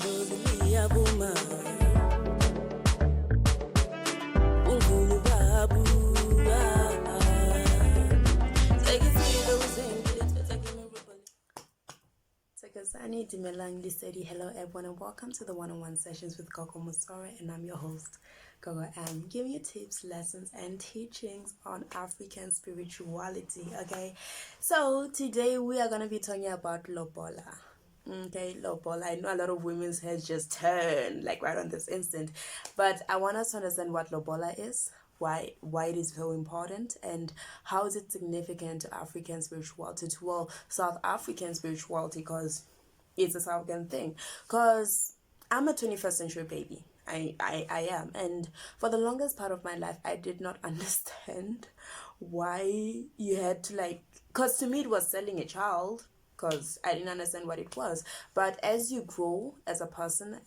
Hello everyone and welcome to the one-on-one sessions with Gogo Musora, and I'm your host Gogo. I'm giving you tips, lessons and teachings on African spirituality. Okay, so today we are going to be talking about Lobola. Okay, Lobola. I know a lot of women's heads just turn like right on this instant, but I want us to understand what Lobola is, why it is so important, and how is it significant to African spirituality, to South African spirituality, because it's a South African thing. Because I'm a 21st century baby. I am. And for the longest part of my life, I did not understand why you had to because to me it was selling a child, because I didn't understand what it was. But as you grow as a person,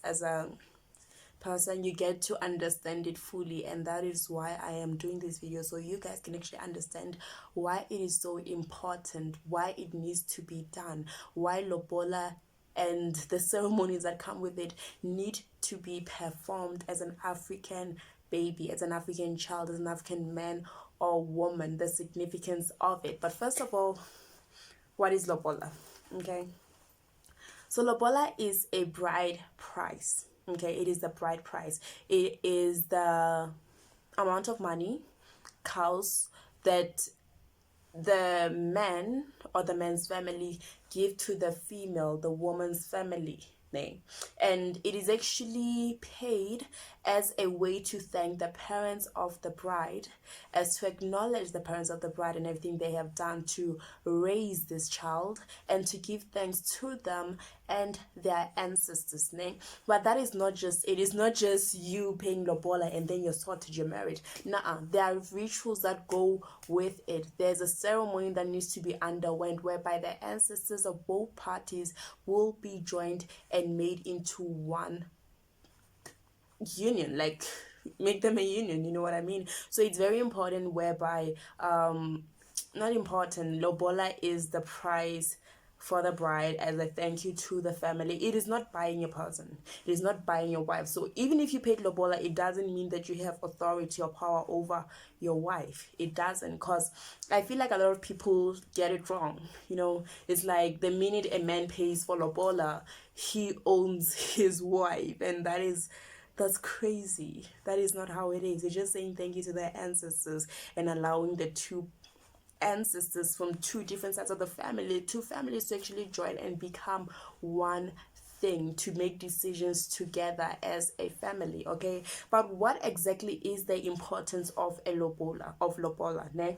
you get to understand it fully, and that is why I am doing this video, so you guys can actually understand why it is so important, why it needs to be done, why Lobola and the ceremonies that come with it need to be performed as an African baby, as an African child, as an African man or woman, the significance of it. But first of all, what is Lobola? Okay, so Lobola is a bride price. Okay, it is the bride price. It is the amount of money, cows, that the man or the man's family give to the female, the woman's family name, and it is actually paid as a way to thank the parents of the bride, as to acknowledge the parents of the bride and everything they have done to raise this child, and to give thanks to them and their ancestors' name. But that is not just it is not just you paying Lobola and then you're sorted, you're married. There are rituals that go with it. There's a ceremony that needs to be underwent, whereby the ancestors of both parties will be joined and made into one union, like make them a union, you know what I mean? So it's very important, whereby not important, Lobola is the price for the bride as a thank you to the family. It is not buying a person, it is not buying your wife. So even if you paid Lobola, it doesn't mean that you have authority or power over your wife. It doesn't, because I feel like a lot of people get it wrong. It's like the minute a man pays for Lobola, he owns his wife, and that's crazy. That is not how it is. It's just saying thank you to their ancestors and allowing the two ancestors from two different sides of the family, two families, to actually join and become one thing, to make decisions together as a family. Okay, but what exactly is the importance of Lobola, ne?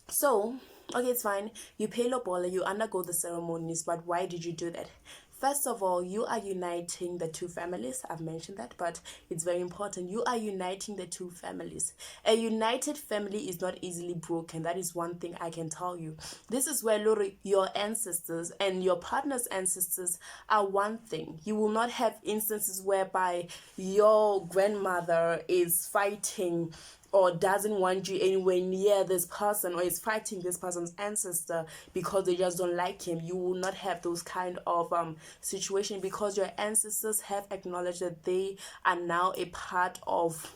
So okay, it's fine, you pay Lobola, you undergo the ceremonies, but why did you do that? First of all, you are uniting the two families. I've mentioned that, but it's very important. You are uniting the two families. A united family is not easily broken. That is one thing I can tell you. This is where your ancestors and your partner's ancestors are one thing. You will not have instances whereby your grandmother is fighting or doesn't want you anywhere near this person, or is fighting this person's ancestor because they just don't like him. You will not have those kind of situation, because your ancestors have acknowledged that they are now a part of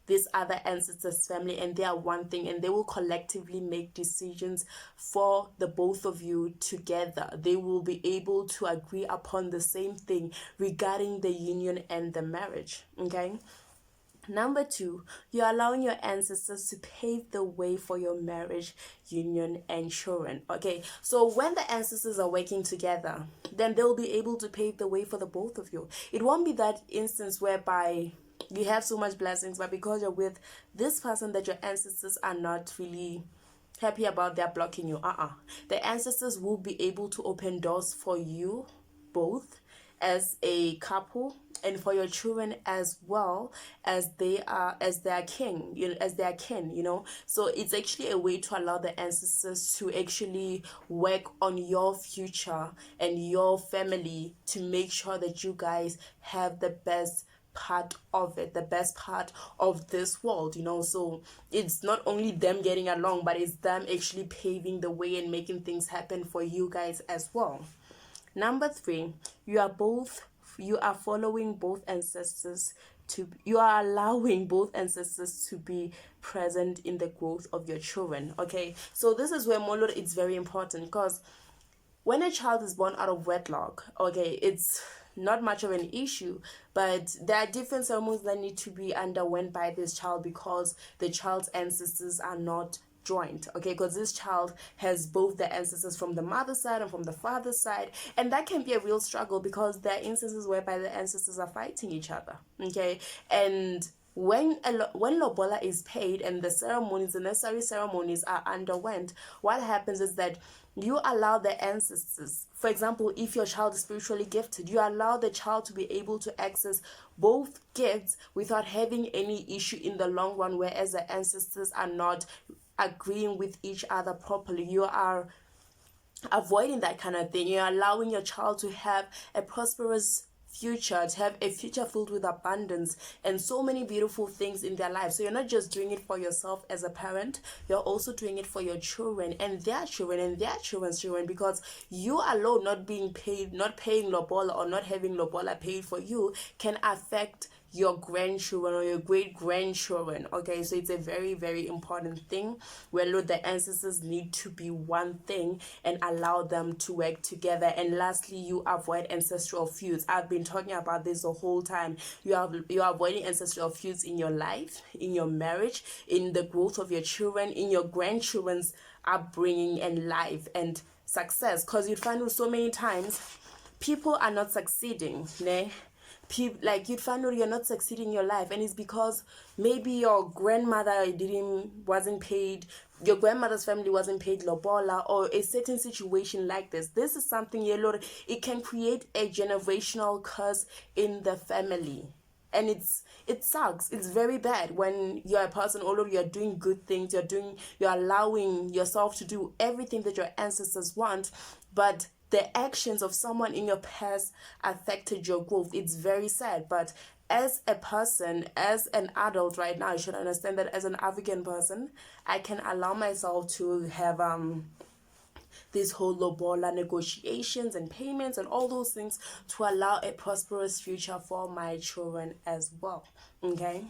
this other ancestor's family, and they are one thing, and they will collectively make decisions for the both of you together. They will be able to agree upon the same thing regarding the union and the marriage. Okay. Number two, you're allowing your ancestors to pave the way for your marriage, union, and children. Okay, so when the ancestors are working together, then they'll be able to pave the way for the both of you. It won't be that instance whereby you have so much blessings, but because you're with this person that your ancestors are not really happy about, they're blocking you. The ancestors will be able to open doors for you both as a couple, and for your children as well, as their king, as their kin, So it's actually a way to allow the ancestors to actually work on your future and your family, to make sure that you guys have the best part of it, the best part of this world, So it's not only them getting along, but it's them actually paving the way and making things happen for you guys as well. Number three, you are both you are following both ancestors to, you are allowing both ancestors to be present in the growth of your children. Okay, so this is where Molor, it's very important, because when a child is born out of wedlock, okay, it's not much of an issue, but there are different ceremonies that need to be underwent by this child because the child's ancestors are not joint. Okay, because this child has both the ancestors from the mother's side and from the father's side, and that can be a real struggle because there are instances whereby the ancestors are fighting each other. Okay, and when lobola is paid and the ceremonies, the necessary ceremonies are underwent, what happens is that you allow the ancestors, for example, if your child is spiritually gifted, you allow the child to be able to access both gifts without having any issue in the long run, whereas the ancestors are not agreeing with each other properly. You are avoiding that kind of thing. You're allowing your child to have a prosperous future, to have a future filled with abundance and so many beautiful things in their life. So you're not just doing it for yourself as a parent, you're also doing it for your children and their children and their children's children, because you alone not being paid, not paying lobola or not having lobola paid for you can affect your grandchildren or your great grandchildren. Okay, so it's a very, very important thing where, Lord, the ancestors need to be one thing and allow them to work together. And lastly, you avoid ancestral feuds. I've been talking about this the whole time. You're avoiding ancestral feuds in your life, in your marriage, in the growth of your children, in your grandchildren's upbringing and life and success. Because you'd find so many times people are not succeeding, né? Like you'd find out you're not succeeding in your life, and it's because maybe your grandmother wasn't paid, your grandmother's family wasn't paid lobola, or a certain situation like this. This is something, it can create a generational curse in the family. And it sucks. It's very bad when you're a person, although you're doing good things, you're allowing yourself to do everything that your ancestors want, but the actions of someone in your past affected your growth. It's very sad. But as a person, as an adult right now, I should understand that as an African person, I can allow myself to have this whole lobola negotiations and payments and all those things to allow a prosperous future for my children as well. Okay,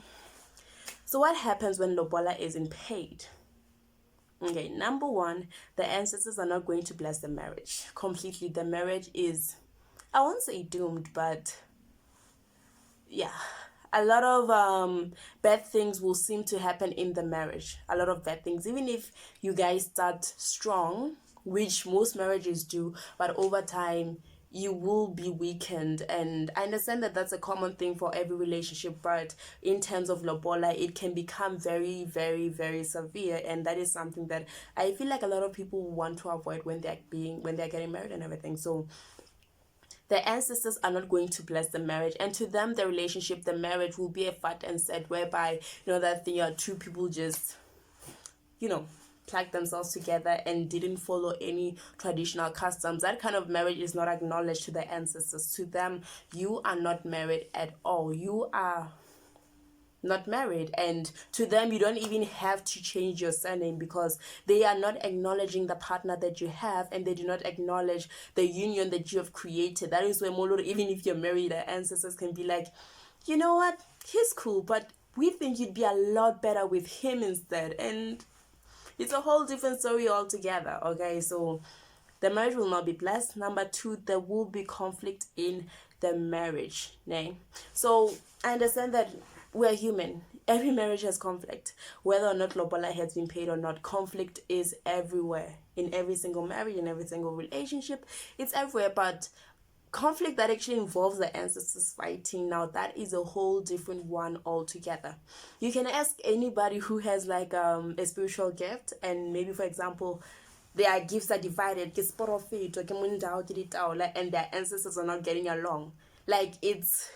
so what happens when lobola isn't paid? Okay, number one, the ancestors are not going to bless the marriage completely. The marriage is, I won't say doomed, but yeah, a lot of bad things will seem to happen in the marriage. A lot of bad things, even if you guys start strong, which most marriages do, but over time you will be weakened. And I understand that that's a common thing for every relationship, but in terms of lobola, it can become very, very, very severe, and that is something that I feel like a lot of people want to avoid when they're getting married and everything. So the ancestors are not going to bless the marriage, and to them the relationship, the marriage will be a fat and set, whereby that thing, two people just plugged themselves together and didn't follow any traditional customs. That kind of marriage is not acknowledged to the ancestors. To them, you are not married at all. You are not married, and to them you don't even have to change your surname, because they are not acknowledging the partner that you have, and they do not acknowledge the union that you have created. That is where Moloro, even if you're married, the ancestors can be like, you know what, he's cool, but we think you'd be a lot better with him instead. And it's a whole different story altogether. Okay, so the marriage will not be blessed. Number two, there will be conflict in the marriage. Nay? So I understand that we're human. Every marriage has conflict. Whether or not lobola has been paid or not, conflict is everywhere. In every single marriage, in every single relationship, it's everywhere. But conflict that actually involves the ancestors fighting, now that is a whole different one altogether. You can ask anybody who has like a spiritual gift, and maybe, for example, their gifts are divided, and their ancestors are not getting along. Like, it's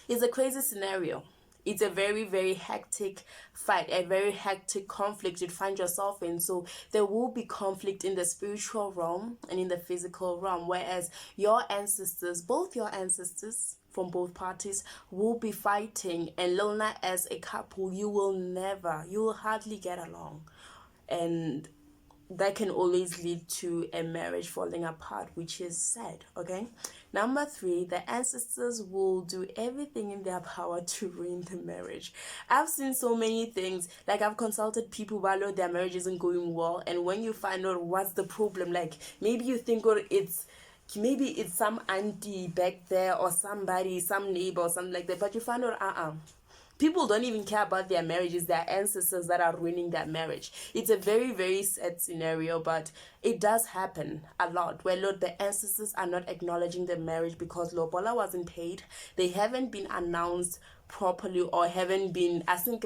a crazy scenario. It's a very, very hectic fight, a very hectic conflict you'd find yourself in. So there will be conflict in the spiritual realm and in the physical realm, whereas your ancestors, both your ancestors from both parties, will be fighting. And Lona, as a couple, you will hardly get along. And that can always lead to a marriage falling apart, which is sad. Okay. Number 3, the ancestors will do everything in their power to ruin the marriage. I've seen so many things. Like, I've consulted people while their marriage isn't going well, and when you find out what's the problem, like maybe you think, or maybe it's some auntie back there or somebody, some neighbor or something like that, but you find out people don't even care about their marriages, their ancestors that are ruining their marriage. It's a very, very sad scenario, but it does happen a lot where the ancestors are not acknowledging the marriage because Lobola wasn't paid. They haven't been announced properly, or haven't been, I think,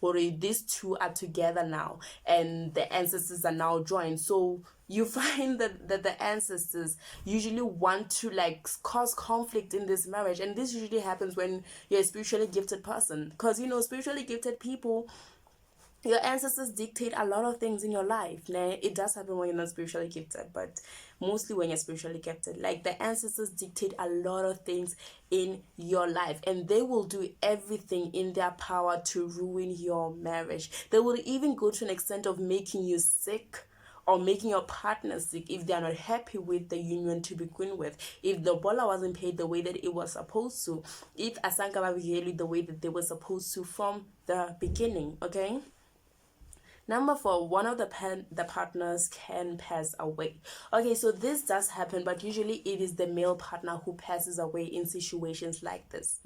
or these two are together now and the ancestors are now joined. So you find that the ancestors usually want to like cause conflict in this marriage, and this usually happens when you're a spiritually gifted person, because spiritually gifted people, your ancestors dictate a lot of things in your life. Nah, it does happen when you're not spiritually gifted, but mostly when you're spiritually gifted. Like, the ancestors dictate a lot of things in your life, and they will do everything in their power to ruin your marriage. They will even go to an extent of making you sick or making your partner sick if they are not happy with the union to begin with. If the bola wasn't paid the way that it was supposed to, if Asanka Babigelu the way that they were supposed to from the beginning, okay? Number 4, one of the partners can pass away. Okay, so this does happen, but usually it is the male partner who passes away in situations like this.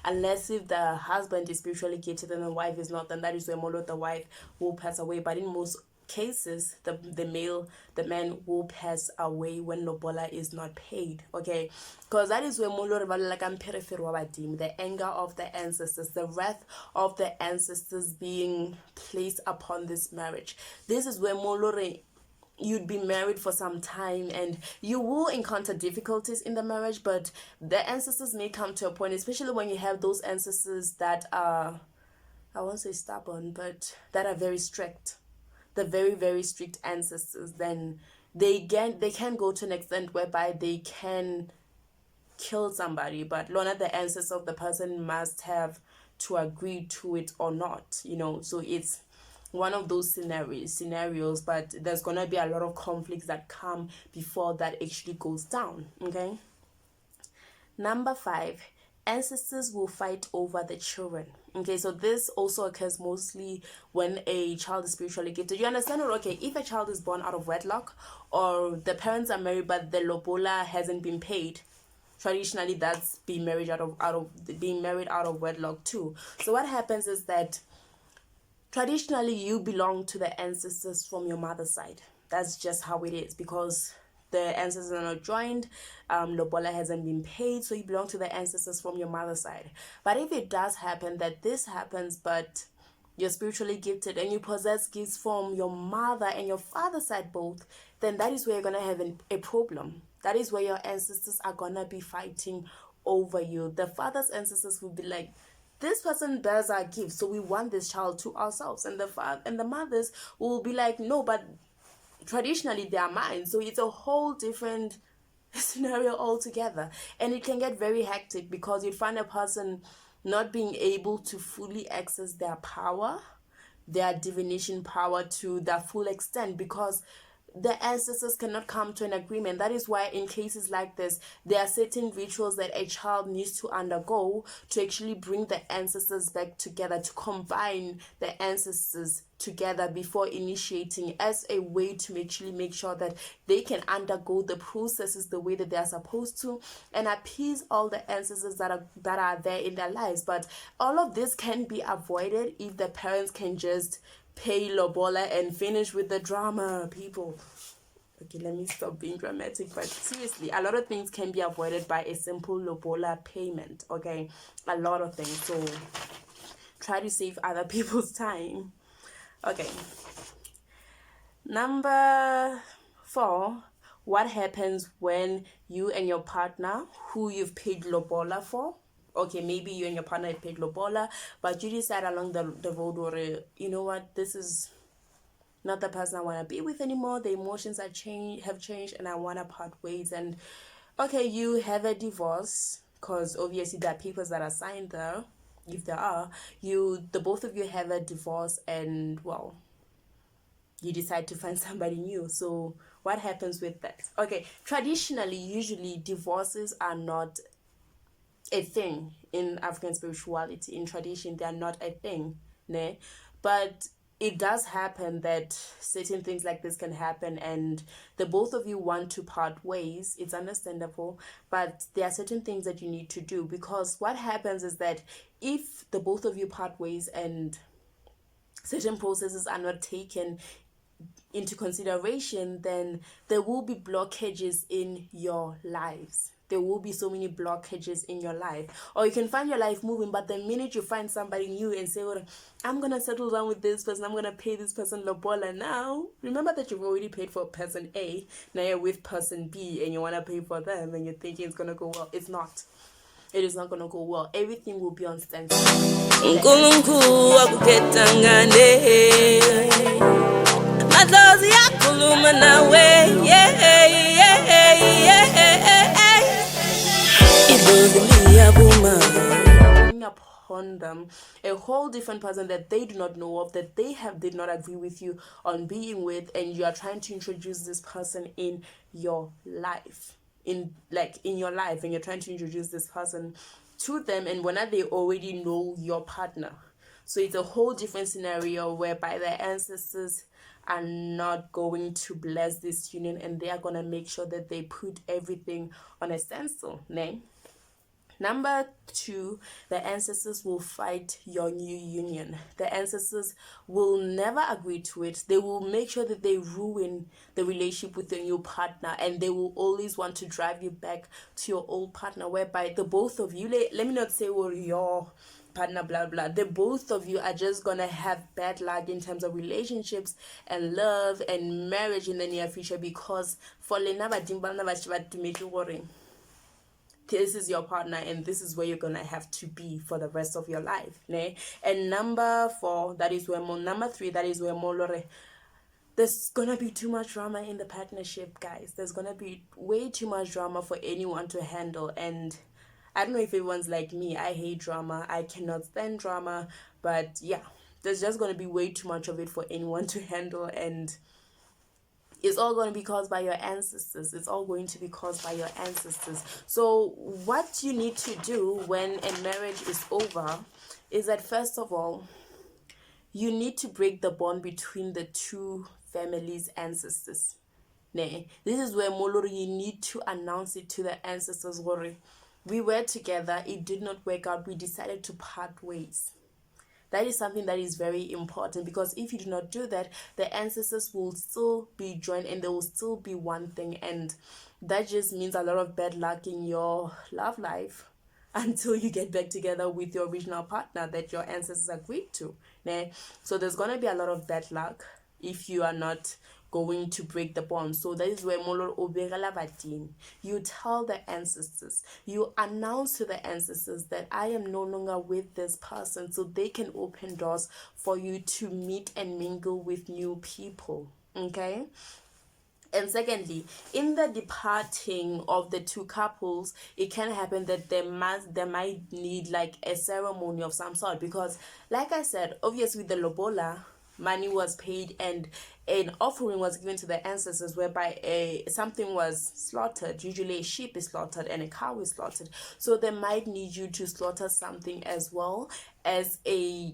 Unless if the husband is spiritually gifted and the wife is not, then that is where more the wife will pass away. But in most cases, the man will pass away when Lobola is not paid. Okay, because that is where the anger of the ancestors, the wrath of the ancestors being placed upon this marriage. This is where Molore, you'd be married for some time and you will encounter difficulties in the marriage, but the ancestors may come to a point, especially when you have those ancestors that are, I won't say stubborn, but that are very strict, the very, very strict ancestors. Then they can go to an extent whereby they can kill somebody, but Lorna, the ancestor of the person, must have to agree to it or not, so it's one of those scenarios, but there's gonna be a lot of conflicts that come before that actually goes down. Okay. Number 5, ancestors will fight over the children. Okay, so this also occurs mostly when a child is spiritually gifted. You understand? Okay, if a child is born out of wedlock, or the parents are married but the lobola hasn't been paid, traditionally that's being married out of wedlock too. So what happens is that traditionally you belong to the ancestors from your mother's side. That's just how it is, because the ancestors are not joined, Lobola hasn't been paid, so you belong to the ancestors from your mother's side. But if it does happen that this happens, but you're spiritually gifted and you possess gifts from your mother and your father's side both, then that is where you're going to have a problem. That is where your ancestors are going to be fighting over you. The father's ancestors will be like, this person bears our gifts, so we want this child to ourselves. And the mothers will be like, no, but traditionally they are mine. So it's a whole different scenario altogether, and it can get very hectic because you'd find a person not being able to fully access their power, their divination power to their full extent, because the ancestors cannot come to an agreement. That is why in cases like this, there are certain rituals that a child needs to undergo to actually bring the ancestors back together, to combine the ancestors together before initiating, as a way to actually make sure that they can undergo the processes the way that they are supposed to and appease all the ancestors that are there in their lives. But all of this can be avoided if the parents can just pay Lobola and finish with the drama, people. Okay, let me stop being dramatic, but seriously, a lot of things can be avoided by a simple Lobola payment. Okay, a lot of things. So try to save other people's time. Okay. Number 4, what happens when you and your partner, who you've paid Lobola for, okay, maybe you and your partner have paid Lobola, but you decide along the road, or you know what, this is not the person I want to be with anymore. The emotions have changed, and I want to part ways. And okay, you have a divorce, because obviously there are papers that are signed there. If there are, the both of you have a divorce, and well, you decide to find somebody new. So what happens with that? Okay, traditionally, usually divorces are not a thing in African spirituality. In tradition, they are not a thing, ne? But it does happen that certain things like this can happen, and the both of you want to part ways. It's understandable, but there are certain things that you need to do, because what happens is that if the both of you part ways and certain processes are not taken into consideration, then there will be blockages in your lives. There will be so many blockages in your life. Or you can find your life moving, but the minute you find somebody new and say, well, I'm gonna settle down with this person, I'm gonna pay this person Lobola now, remember that you've already paid for person A. Now you're with person B and you wanna pay for them and you're thinking it's gonna go well. It's not. It is not gonna go well. Everything will be on standstill. Mazozi yakhuluma nawe, idlozi liyabuma. Bring upon them a whole different person that they do not know of, that they did not agree with you on being with, and you are trying to introduce this person in your life, in your life, and you're trying to introduce this person to them, and when they already know your partner. So it's a whole different scenario whereby the ancestors are not going to bless this union, and they are going to make sure that they put everything on a standstill. Number 2, the ancestors will fight your new union. The ancestors will never agree to it. They will make sure that they ruin the relationship with your new partner, and they will always want to drive you back to your old partner, whereby the both of you, let me not say, well, your partner, blah blah, the both of you are just gonna have bad luck in terms of relationships and love and marriage in the near future, because for this is your partner and this is where you're gonna have to be for the rest of your life, ne? And number 4, that is where more, number 3, that is where more, there's gonna be too much drama in the partnership, guys. There's gonna be way too much drama for anyone to handle. And I don't know if everyone's like me. I hate drama. I cannot stand drama. But yeah, there's just gonna be way too much of it for anyone to handle, and it's all going to be caused by your ancestors. It's all going to be caused by your ancestors. So what you need to do when a marriage is over is that, first of all, you need to break the bond between the two families' ancestors. This is where Molori, you need to announce it to the ancestors. We were together, it did not work out, we decided to part ways. That is something that is very important, because if you do not do that, the ancestors will still be joined and there will still be one thing, and that just means a lot of bad luck in your love life until you get back together with your original partner that your ancestors agreed to. So there's going to be a lot of bad luck if you are not going to break the bond. So that is where you tell the ancestors, you announce to the ancestors that I am no longer with this person, so they can open doors for you to meet and mingle with new people. Okay. And secondly, in the departing of the two couples, it can happen that they might need like a ceremony of some sort, because like I said, obviously the Lobola, money was paid and an offering was given to the ancestors, whereby something was slaughtered. Usually a sheep is slaughtered and a cow is slaughtered, so they might need you to slaughter something as well, as a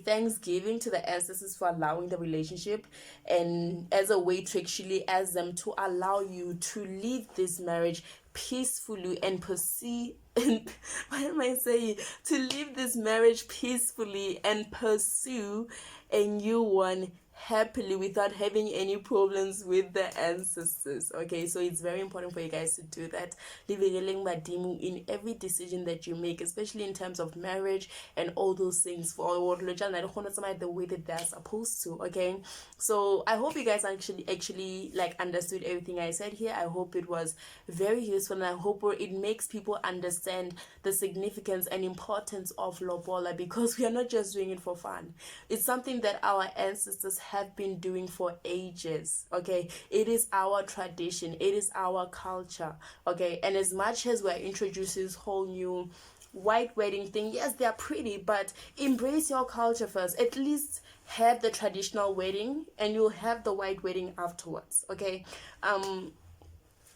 thanksgiving to the ancestors for allowing the relationship, and as a way to actually ask them to allow you to leave this marriage peacefully and pursue and what am I saying, to leave this marriage peacefully and pursue a new one happily without having any problems with the ancestors. Okay, so it's very important for you guys to do that, in every decision that you make, especially in terms of marriage and all those things, for the way that they're supposed to. Okay, so I hope you guys actually like understood everything I said here. I hope it was very useful, and I hope it makes people understand the significance and importance of Lobola, because we are not just doing it for fun. It's something that our ancestors have been doing for ages. Okay, it is our tradition, it is our culture. Okay, and as much as we're introducing this whole new white wedding thing, yes, they're pretty, but embrace your culture first. At least have the traditional wedding and you'll have the white wedding afterwards, okay?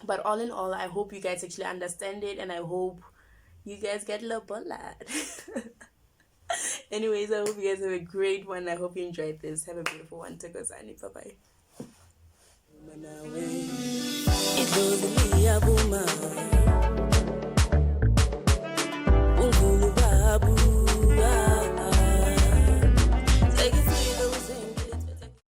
But all in all, I hope you guys actually understand it, and I hope you guys get Lobola. Anyways, I hope you guys have a great one. I hope you enjoyed this. Have a beautiful one. Bye bye.